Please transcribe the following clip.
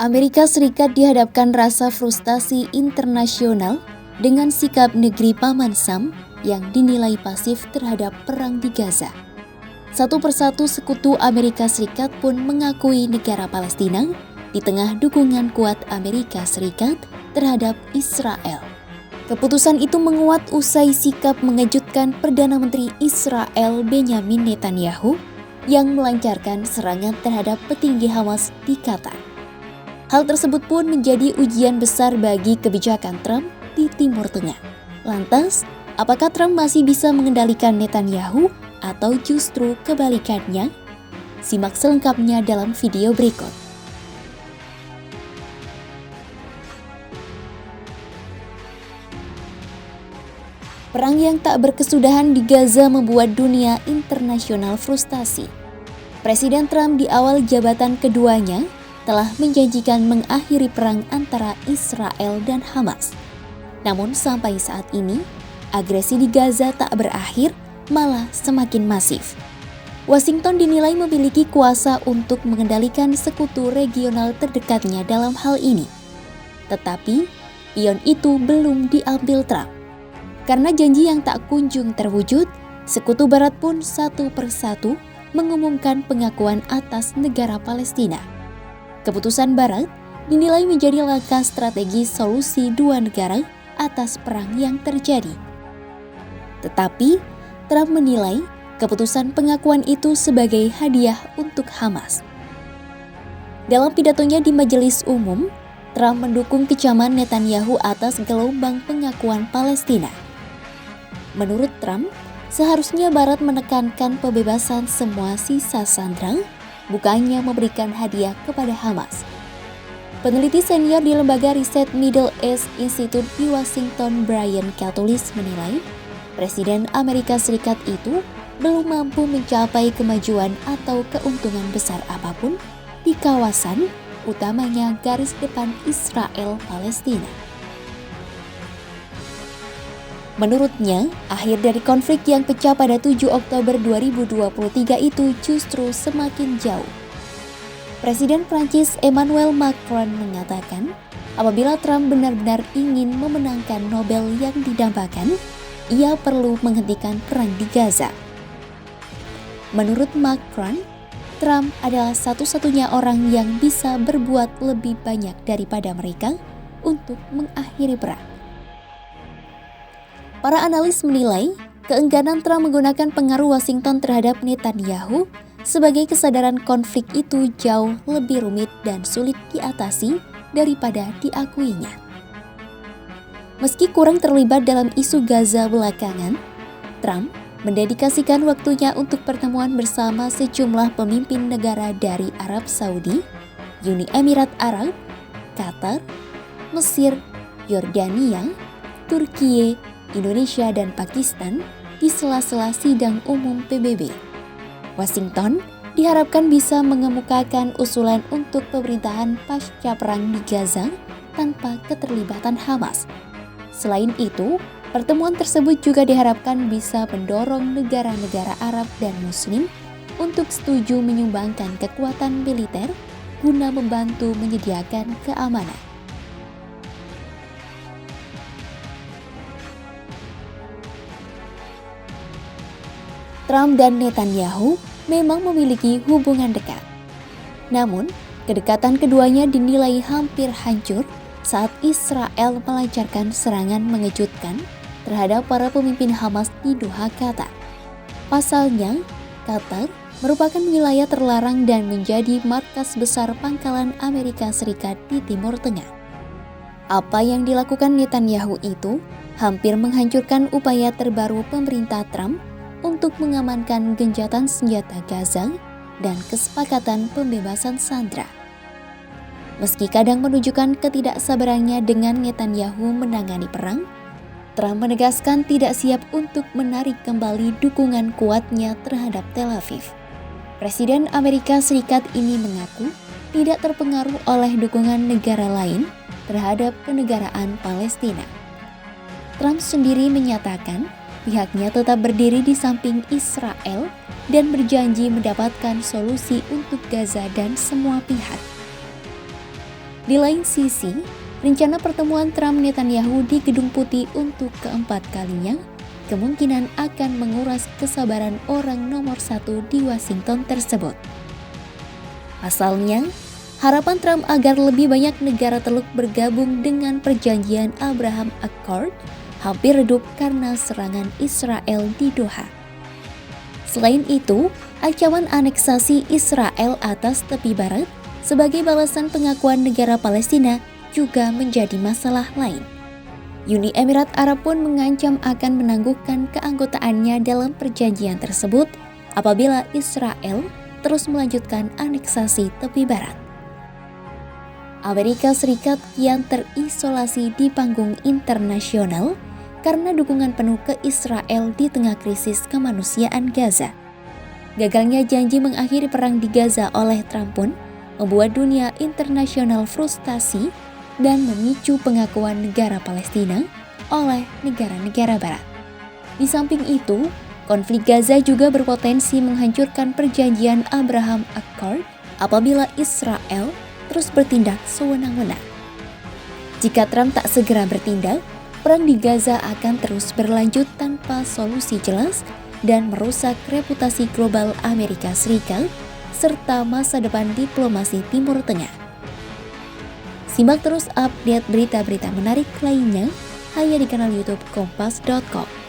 Amerika Serikat dihadapkan rasa frustasi internasional dengan sikap negeri Paman Sam yang dinilai pasif terhadap perang di Gaza. Satu persatu sekutu Amerika Serikat pun mengakui negara Palestina di tengah dukungan kuat Amerika Serikat terhadap Israel. Keputusan itu menguat usai sikap mengejutkan Perdana Menteri Israel Benyamin Netanyahu yang melancarkan serangan terhadap petinggi Hamas di Qatar. Hal tersebut pun menjadi ujian besar bagi kebijakan Trump di Timur Tengah. Lantas, apakah Trump masih bisa mengendalikan Netanyahu atau justru kebalikannya? Simak selengkapnya dalam video berikut. Perang yang tak berkesudahan di Gaza membuat dunia internasional frustasi. Presiden Trump di awal jabatan keduanya telah menjanjikan mengakhiri perang antara Israel dan Hamas. Namun sampai saat ini, agresi di Gaza tak berakhir, malah semakin masif. Washington dinilai memiliki kuasa untuk mengendalikan sekutu regional terdekatnya dalam hal ini. Tetapi, pion itu belum diambil Trump. Karena janji yang tak kunjung terwujud, sekutu Barat pun satu persatu mengumumkan pengakuan atas negara Palestina. Keputusan Barat dinilai menjadi langkah strategis solusi dua negara atas perang yang terjadi. Tetapi, Trump menilai keputusan pengakuan itu sebagai hadiah untuk Hamas. Dalam pidatonya di Majelis Umum, Trump mendukung kecaman Netanyahu atas gelombang pengakuan Palestina. Menurut Trump, seharusnya Barat menekankan pembebasan semua sisa sandera, bukannya memberikan hadiah kepada Hamas. Peneliti senior di lembaga riset Middle East Institute di Washington, Brian Katulis menilai, Presiden Amerika Serikat itu belum mampu mencapai kemajuan atau keuntungan besar apapun di kawasan, utamanya garis depan Israel-Palestina. Menurutnya, akhir dari konflik yang pecah pada 7 Oktober 2023 itu justru semakin jauh. Presiden Prancis Emmanuel Macron mengatakan, apabila Trump benar-benar ingin memenangkan Nobel yang didambakan, ia perlu menghentikan perang di Gaza. Menurut Macron, Trump adalah satu-satunya orang yang bisa berbuat lebih banyak daripada mereka untuk mengakhiri perang. Para analis menilai, keengganan Trump menggunakan pengaruh Washington terhadap Netanyahu sebagai kesadaran konflik itu jauh lebih rumit dan sulit diatasi daripada diakuinya. Meski kurang terlibat dalam isu Gaza belakangan, Trump mendedikasikan waktunya untuk pertemuan bersama sejumlah pemimpin negara dari Arab Saudi, Uni Emirat Arab, Qatar, Mesir, Yordania, Turkiye, Indonesia, dan Pakistan di sela-sela sidang umum PBB. Washington diharapkan bisa mengemukakan usulan untuk pemerintahan pasca perang di Gaza tanpa keterlibatan Hamas. Selain itu, pertemuan tersebut juga diharapkan bisa mendorong negara-negara Arab dan Muslim untuk setuju menyumbangkan kekuatan militer guna membantu menyediakan keamanan. Trump dan Netanyahu memang memiliki hubungan dekat. Namun, kedekatan keduanya dinilai hampir hancur saat Israel melancarkan serangan mengejutkan terhadap para pemimpin Hamas di Doha, Qatar. Pasalnya, Qatar merupakan wilayah terlarang dan menjadi markas besar pangkalan Amerika Serikat di Timur Tengah. Apa yang dilakukan Netanyahu itu hampir menghancurkan upaya terbaru pemerintah Trump untuk mengamankan gencatan senjata Gaza dan kesepakatan pembebasan sandera. Meski kadang menunjukkan ketidaksabarannya dengan Netanyahu menangani perang, Trump menegaskan tidak siap untuk menarik kembali dukungan kuatnya terhadap Tel Aviv. Presiden Amerika Serikat ini mengaku tidak terpengaruh oleh dukungan negara lain terhadap kenegaraan Palestina. Trump sendiri menyatakan pihaknya tetap berdiri di samping Israel dan berjanji mendapatkan solusi untuk Gaza dan semua pihak. Di lain sisi, rencana pertemuan Trump-Netanyahu di Gedung Putih untuk keempat kalinya kemungkinan akan menguras kesabaran orang nomor satu di Washington tersebut. Pasalnya, harapan Trump agar lebih banyak negara Teluk bergabung dengan perjanjian Abraham Accord hampir redup karena serangan Israel di Doha. Selain itu, ancaman aneksasi Israel atas tepi barat sebagai balasan pengakuan negara Palestina juga menjadi masalah lain. Uni Emirat Arab pun mengancam akan menangguhkan keanggotaannya dalam perjanjian tersebut apabila Israel terus melanjutkan aneksasi tepi barat. Amerika Serikat kian terisolasi di panggung internasional karena dukungan penuh ke Israel di tengah krisis kemanusiaan Gaza. Gagalnya janji mengakhiri perang di Gaza oleh Trump pun membuat dunia internasional frustasi dan memicu pengakuan negara Palestina oleh negara-negara barat. Di samping itu, konflik Gaza juga berpotensi menghancurkan perjanjian Abraham Accord apabila Israel terus bertindak sewenang-wenang. Jika Trump tak segera bertindak, perang di Gaza akan terus berlanjut tanpa solusi jelas dan merusak reputasi global Amerika Serikat serta masa depan diplomasi Timur Tengah. Simak terus update berita-berita menarik lainnya hanya di kanal YouTube Kompas.com.